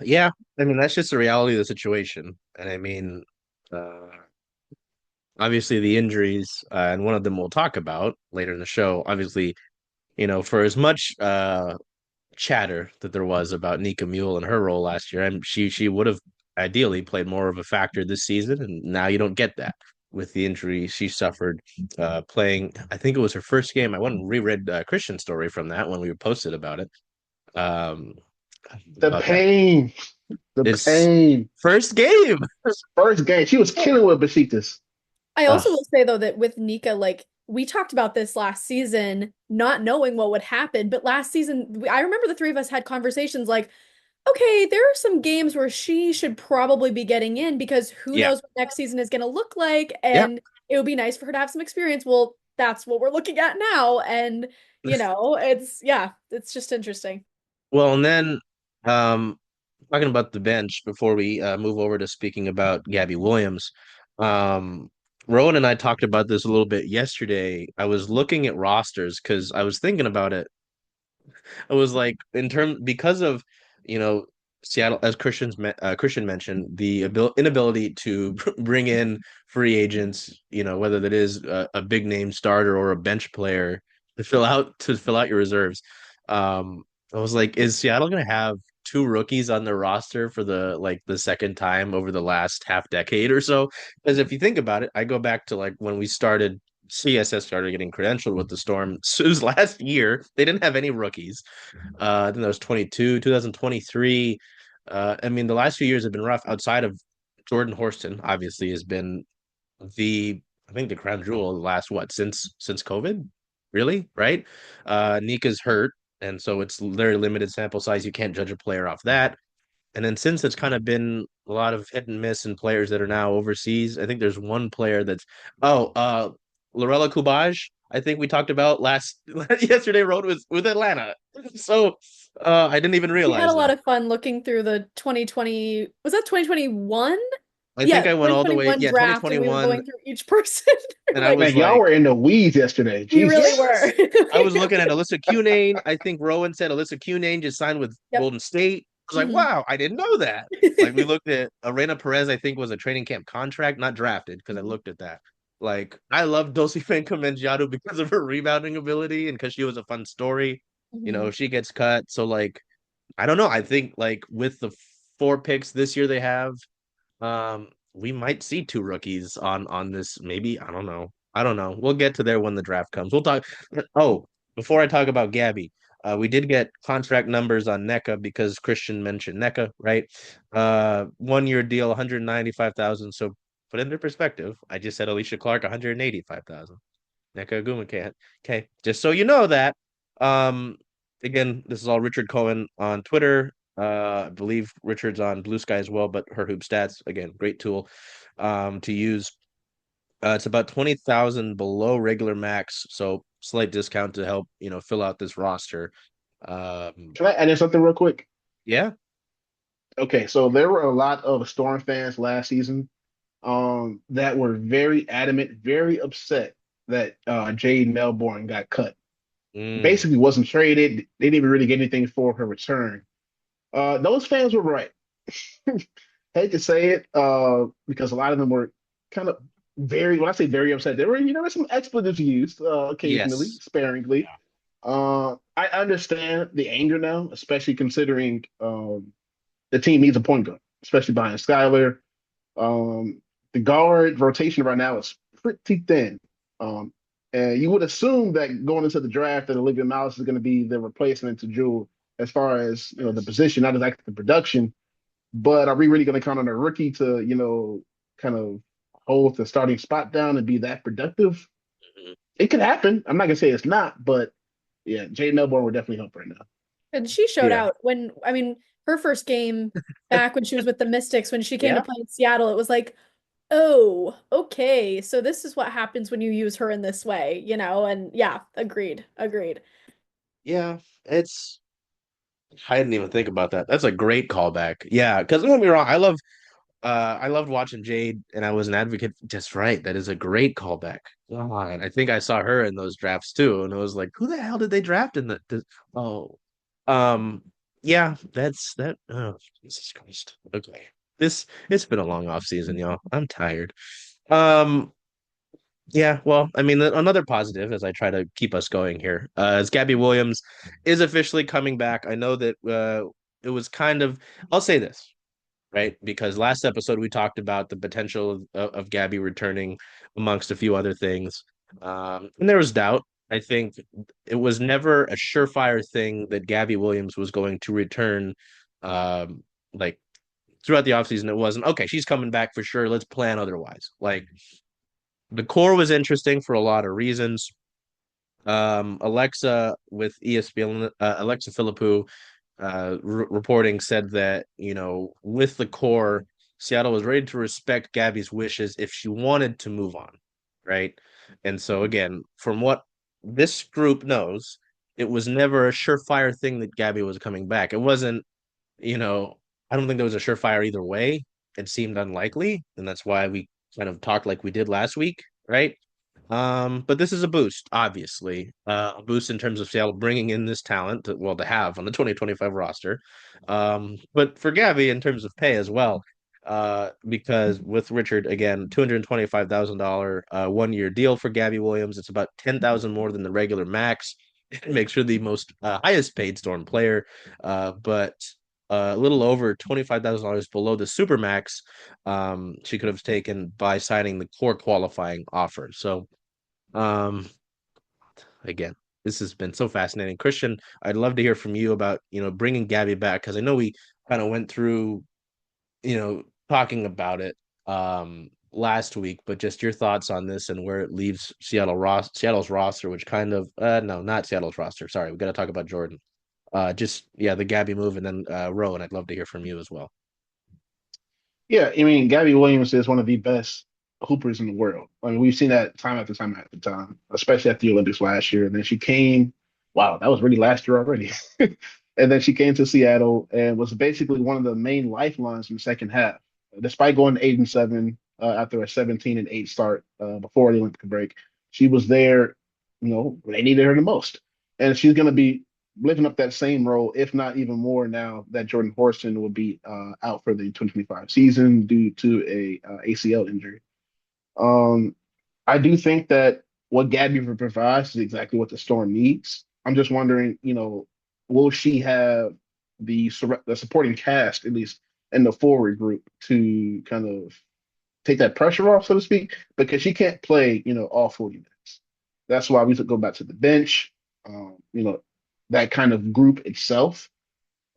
Yeah, I mean that's just the reality of the situation. And I mean, uh, obviously the injuries, and one of them we'll talk about later in the show. Obviously, for as much chatter that there was about Nika Mule and her role last year, and she would have ideally played more of a factor this season, and now you don't get that with the injury she suffered playing. I think it was her first game. I went and reread Christian's story from that when we posted about it. Um, The about that. pain, the It's pain. first game. First game, she was killing with Besiktas. I also Ugh, will say though that with Nika, like we talked about this last season, not knowing what would happen, but last season, I remember the three of us had conversations like, okay, there are some games where she should probably be getting in because who yeah, knows what next season is going to look like, yeah. and it would be nice for her to have some experience. Well, that's what we're looking at now, and it's yeah, it's just interesting. Well, and then um, talking about the bench before we move over to speaking about Gabby Williams. Um, Rowan and I talked about this a little bit yesterday. I was looking at rosters because I was thinking about it. I was like, because of you know Seattle, as Christian mentioned, the inability to bring in free agents, whether that is a big name starter or a bench player to fill out your reserves. I was like, is Seattle going to have two rookies on their roster for the second time over the last half decade or so? Because if you think about it, I go back to like when we started. CSS started getting credentialed with the Storm. So it was last year. They didn't have any rookies. I think that was 2023. I mean, the last few years have been rough outside of Jordan Horston, obviously, has been I think the crown jewel of the last what, since COVID? Really? Right? Nika's hurt, and so it's very limited sample size. You can't judge a player off that. And then since it's kind of been a lot of hit and miss and players that are now overseas, I think there's one player that's Lorella Kubaj. I think we talked about last yesterday wrote with Atlanta. So I didn't even We had a realize lot that. of fun looking through the 2020, was that 2021? I Yeah, think I went all the way, 2021 yeah, draft, and we were 2021, going through each person. and I Like, was Man, y'all like, were in the weeds yesterday. we really Jesus. were. yes. I was looking at Alyssa Cunane. I think Rowan said Alyssa Cunane just signed with Yep. Golden State. I was like, Mhm. wow, I didn't know that. Like we looked at Arena Perez, I think was a training camp contract, not drafted, because I looked at that. Like I love Dulce Menjiadu because of her rebounding ability and because she was a fun story. Mhm. She gets cut. So like, I don't know. I think like with the four picks this year they have, we might see two rookies on this. Maybe I don't know. I don't know. We'll get to there when the draft comes. We'll talk. Oh, before I talk about Gabby, we did get contract numbers on NECA because Christian mentioned NECA, right? 1 year deal, 195,000. So put into perspective, I just said Alicia Clark, 185,000. NECA Aguma can't. Okay, just so you know that. Um, Again, this is all Richard Cohen on Twitter. I believe Richard's on Blue Sky as well, but her hoop stats, again, great tool to use. It's about 20,000 below regular max, so slight discount to help, fill out this roster. Um, Can I add in something real quick? yeah. Okay, so there were a lot of Storm fans last season that were very adamant, very upset that Jade Melbourne got cut. Mm, Basically, wasn't traded. They didn't even really get anything for her return. Those fans were right. Hate to say it, because a lot of them were kind of very, when I say very upset, there were, there's some expletives used occasionally, yes. sparingly. I understand the anger now, especially considering the team needs a point guard, especially behind Skylar. Um, the guard rotation right now is pretty thin. Um, and you would assume that going into the draft that Olivia Mouse is going to be the replacement to Jewel as far as the position, not exactly the production. But are we really going to count on a rookie to kind of hold the starting spot down and be that productive? Mhm. It could happen. I'm not gonna say it's not, but yeah, Jay Melbourne would definitely help right now. And she showed Yeah. out when, I mean, her first game back when she was with the Mystics, when she came to Yeah. play in Seattle, it was like, oh, okay, so this is what happens when you use her in this way, and yeah, agreed, agreed. Yeah. I didn't even think about that. That's a great callback. Yeah, because don't get me wrong, I loved watching Jade, and I was an advocate. Just right, that is a great callback. God, I think I saw her in those drafts too, and it was like, who the hell did they draft in the? Oh, um, Yeah, that's that. Oh, Jesus Christ. Okay. It's been a long off season, y'all. I'm tired. Um, yeah, well, I mean, another positive as I try to keep us going here, is Gabby Williams is officially coming back. I know that it was kind of, I'll say this, right? Because last episode we talked about the potential of Gabby returning amongst a few other things. And there was doubt. I think it was never a surefire thing that Gabby Williams was going to return like throughout the offseason. It wasn't okay, she's coming back for sure. Let's plan otherwise. Like the core was interesting for a lot of reasons. Alexa with ESPN, Alexa Philippou reporting said that, with the core, Seattle was ready to respect Gabby's wishes if she wanted to move on, right? And so, again, from what this group knows, it was never a surefire thing that Gabby was coming back. It wasn't, you know, I don't think there was a surefire either way. It seemed unlikely, and that's why we kind of talked like we did last week, right? But this is a boost, obviously, a boost in terms of Seattle bringing in this talent to have on the 2025 roster. But for Gabby, in terms of pay as well, because with Richard, again, $225,000 one-year deal for Gabby Williams. It's about 10,000 more than the regular max. It makes her the most highest paid Storm player, but a little over $25,000 below the super max she could have taken by signing the core qualifying offer. So um, again, this has been so fascinating. Christian, I'd love to hear from you about, bringing Gabby back because I know we kind of went through, talking about it last week, but just your thoughts on this and where it leaves Seattle's roster, which kind of no, not Seattle's roster. Sorry, we got to talk about Jordan. Just yeah, the Gabby move and then Rowan, I'd love to hear from you as well. Yeah, I mean, Gabby Williams is one of the best hoopers in the world. I mean, we've seen that time after time after time, especially at the Olympics last year. And then she came, wow, that was really last year already. And then she came to Seattle and was basically one of the main lifelines in the second half. Despite going 8-7 after a 17-8 start before the Olympic break, she was there, when they needed her the most. And she's going to be living up that same role, if not even more, now that Jordan Horston will be out for the 2025 season due to a ACL injury. Um, I do think that what Gabby provides is exactly what the Storm needs. I'm just wondering, will she have the supporting cast, at least in the forward group, to kind of take that pressure off, so to speak, because she can't play, all 40 minutes. That's why we should go back to the bench. That kind of group itself.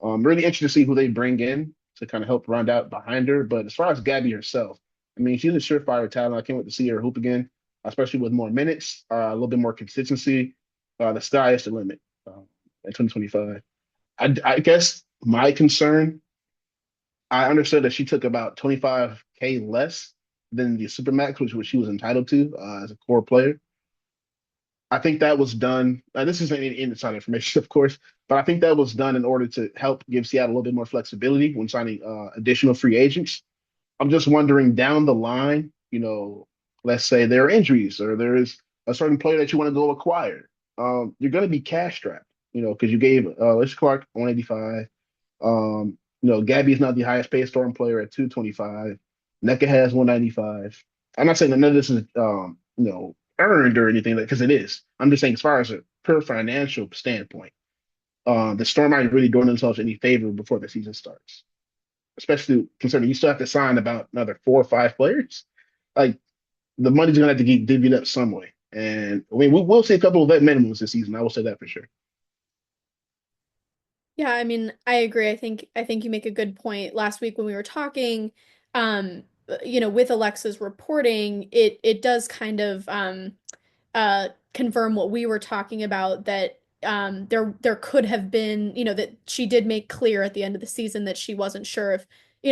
Really interested to see who they bring in to kind of help round out behind her. But as far as Gabby herself, I mean, she's a surefire talent. I can't wait to see her hoop again, especially with more minutes, a little bit more consistency. The sky is the limit in 2025. I guess my concern, I understood that she took about 25K less than the Supermax, which she was entitled to as a core player. I think that was done. This isn't any inside information, of course, but I think that was done in order to help give Seattle a little bit more flexibility when signing additional free agents. I'm just wondering down the line, let's say there are injuries or there is a certain player that you want to go acquire. You're going to be cash strapped, because you gave Alicia Clark 185. Gabby is not the highest paid Storm player at 225. NECA has 195. I'm not saying that none of this is, earned or anything because it is. I'm just saying as far as a pure financial standpoint, the Storm aren't really doing themselves any favor before the season starts, especially considering you still have to sign about another 4 or 5 players. Like the money's gonna have to get divvied up some way. And I mean, we'll see a couple of vet minimums this season. I will say that for sure. Yeah, I mean, I agree. I think you make a good point. Last week when we were talking, with Alexa's reporting, it does kind of confirm what we were talking about that there could have been, that she did make clear at the end of the season that she wasn't sure if, she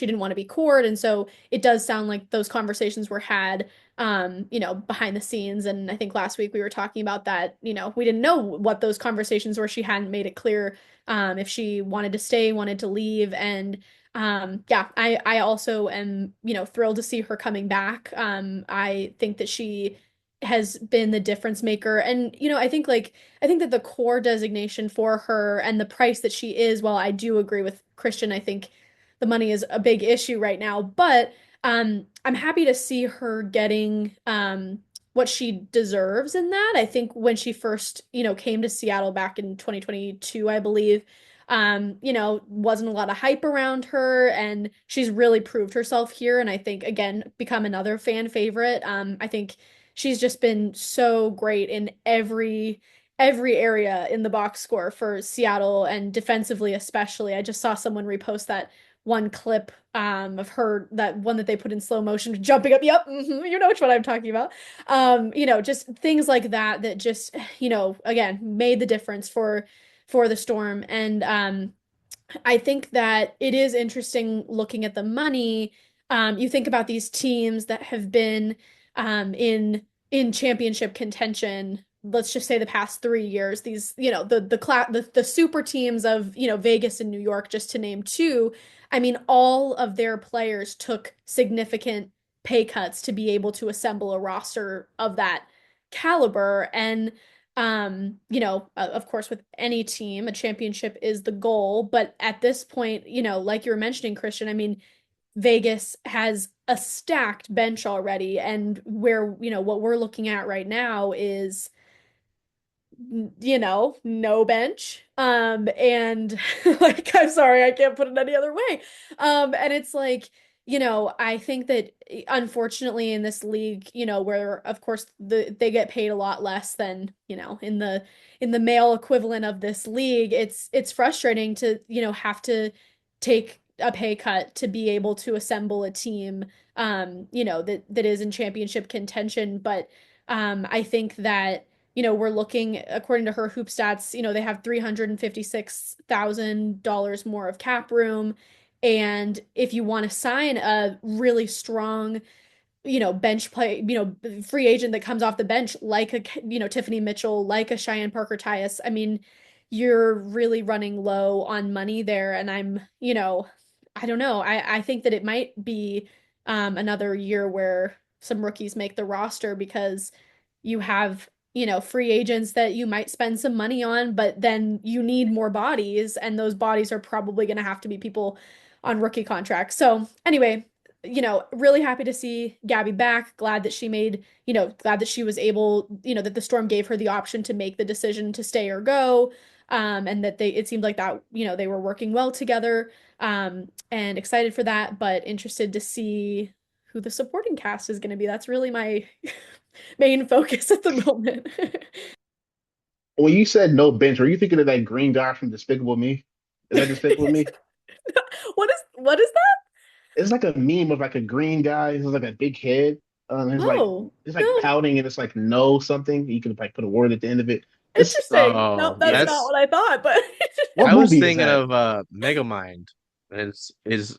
didn't want to be cored. And so it does sound like those conversations were had behind the scenes. And I think last week we were talking about that, we didn't know what those conversations were. She hadn't made it clear if she wanted to stay, wanted to leave. And yeah, I also am, thrilled to see her coming back. I think that she has been the difference maker. And, I think that the core designation for her and the price that she is, while I do agree with Christian, I think the money is a big issue right now. But I'm happy to see her getting what she deserves in that. I think when she first, came to Seattle back in 2022, I believe, wasn't a lot of hype around her, and she's really proved herself here. And I think, again, become another fan favorite. I think she's just been so great in every area in the box score for Seattle and defensively especially. I just saw someone repost that one clip of her, that one that they put in slow motion jumping up. Yep, you know which one I'm talking about. Just things like that that just, again, made the difference for the Storm. And I think that it is interesting looking at the money. You think about these teams that have been in championship contention. Let's just say the past 3 years. These, the super teams of Vegas and New York, just to name two. I mean, all of their players took significant pay cuts to be able to assemble a roster of that caliber. And of course, with any team, a championship is the goal. But at this point, like you were mentioning, Christian, I mean, Vegas has a stacked bench already. And what we're looking at right now is, no bench. And like, I'm sorry, I can't put it any other way. And it's like, I think that unfortunately in this league, where of course they get paid a lot less than, in the male equivalent of this league, it's frustrating to, have to take a pay cut to be able to assemble a team, that is in championship contention. But I think that we're looking, according to her hoop stats, they have $356,000 more of cap room. And if you want to sign a really strong, bench play, free agent that comes off the bench, like Tiffany Mitchell, like a Cheyenne Parker Tyus, I mean, you're really running low on money there. And I don't know. I think that it might be another year where some rookies make the roster because you have free agents that you might spend some money on, but then you need more bodies, and those bodies are probably going to have to be people on rookie contracts. So anyway, really happy to see Gabby back. Glad that she was able, that the Storm gave her the option to make the decision to stay or go. And that it seemed like that, they were working well together. And excited for that, but interested to see who the supporting cast is going to be. That's really my main focus at the moment. When you said no bench, were you thinking of that green guy from Despicable Me? Is that Despicable Me? What is that? It's like a meme of like a green guy. He's like a big head. Oh, He's like no, pouting, and it's like no something. You can like put a word at the end of it. It's interesting. Nope, Oh, that's yeah. not that's what I thought, but What I was movie is thinking that? of Megamind. And it's is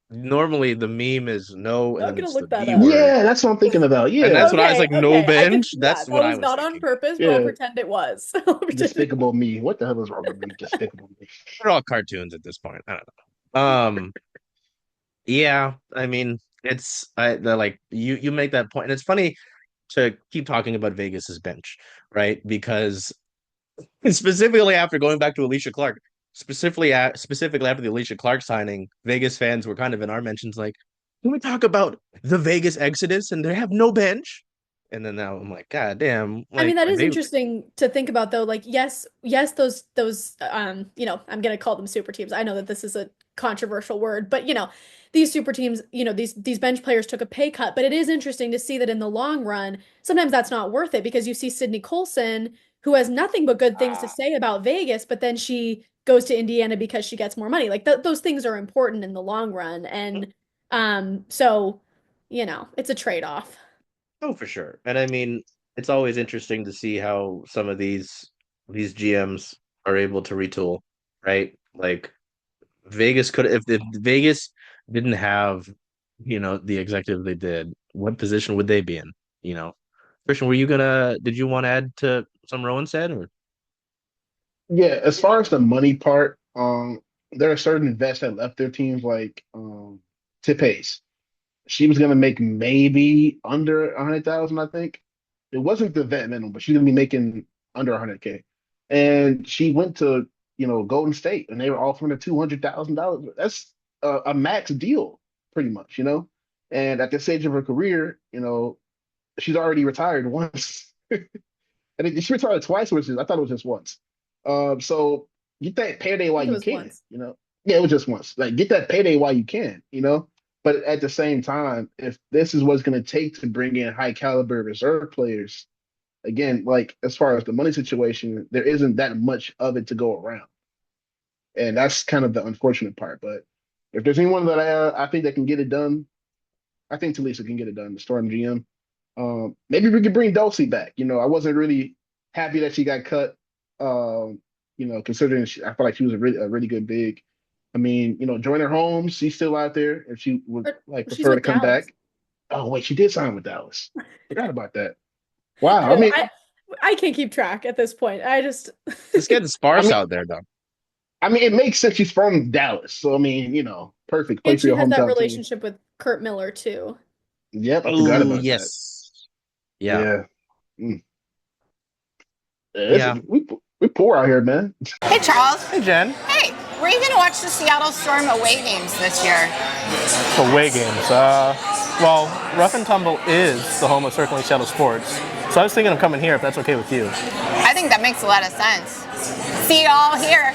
normally the meme is no and I'm then gonna it's the look that B up. word. Yeah, that's what I'm thinking about. And Yeah, that's what I was Okay, like, no okay. bench. Yeah, That's that what I was was not on thinking. purpose, but I'll yeah. pretend it was. I'll pretend. Despicable Me. What the hell is wrong with me? Despicable Me. They're all cartoons at this point. I don't know. Yeah, I mean, the like you make that point, and it's funny to keep talking about Vegas's bench, right? Because specifically after going back to Alicia Clark, specifically after the Alicia Clark signing, Vegas fans were kind of in our mentions like, can we talk about the Vegas Exodus and they have no bench? And then now I'm like, God damn, I mean, like that is they interesting to think about though. Like, yes, those I'm gonna call them super teams. I know that this is a controversial word, but these super teams, these bench players took a pay cut, but it is interesting to see that in the long run, sometimes that's not worth it because you see Sydney Colson, who has nothing but good things to Ah, say about Vegas, but then she goes to Indiana because she gets more money. Like those things are important in the long run. And so, it's a trade-off. oh for sure. And I mean, it's always interesting to see how some of these GMs are able to retool, right? Like Vegas could if Vegas didn't have, the executive they did, what position would they be in? You know, Christian, did you want to add to some Rowan said or yeah. As far as the money part, there are certain vets that left their teams, like Tip Hayes. She was gonna make maybe under 100,000, I think. it wasn't the vet minimum, but she's gonna be making under 100K. And she went to, Golden State, and they were offering her $200,000. That's a max deal, pretty much, And at this stage of her career, she's already retired once. And she retired twice, I thought it was just once. So get that payday I while think it you was can, once. Yeah, it was just once. Like, get that payday while you can. But at the same time, if this is what's going to take to bring in high caliber reserve players, again, like as far as the money situation, there isn't that much of it to go around, and that's kind of the unfortunate part. But if there's anyone that I think that can get it done, I think Talisa can get it done. The Storm GM. Maybe we could bring Dulcie back. I wasn't really happy that she got cut. Considering I feel like she was a really good big. I mean, Joyner Holmes, she's still out there if she would like She's prefer to with come Dallas. back. Oh wait, she did sign with Dallas. Forgot about that. Wow. I know, I can't keep track at this point. It's getting I sparse mean, out there, though. it makes sense. She's from Dallas, so I mean, perfect And place for she your has that hometown team. relationship with Kurt Miller too. Yep, I forgot Oh, about that. yes. Yeah. Yeah. Mm. Yeah. We poor out here, man. Hey, Charles. Hey, Jen. Hey, were you going to watch the Seattle Storm away games this year? Away games. Well, Rough and Tumble is the home of Circling Shuttle Sports, so I was thinking of coming here if that's okay with you. I think that makes a lot of sense. See you all here.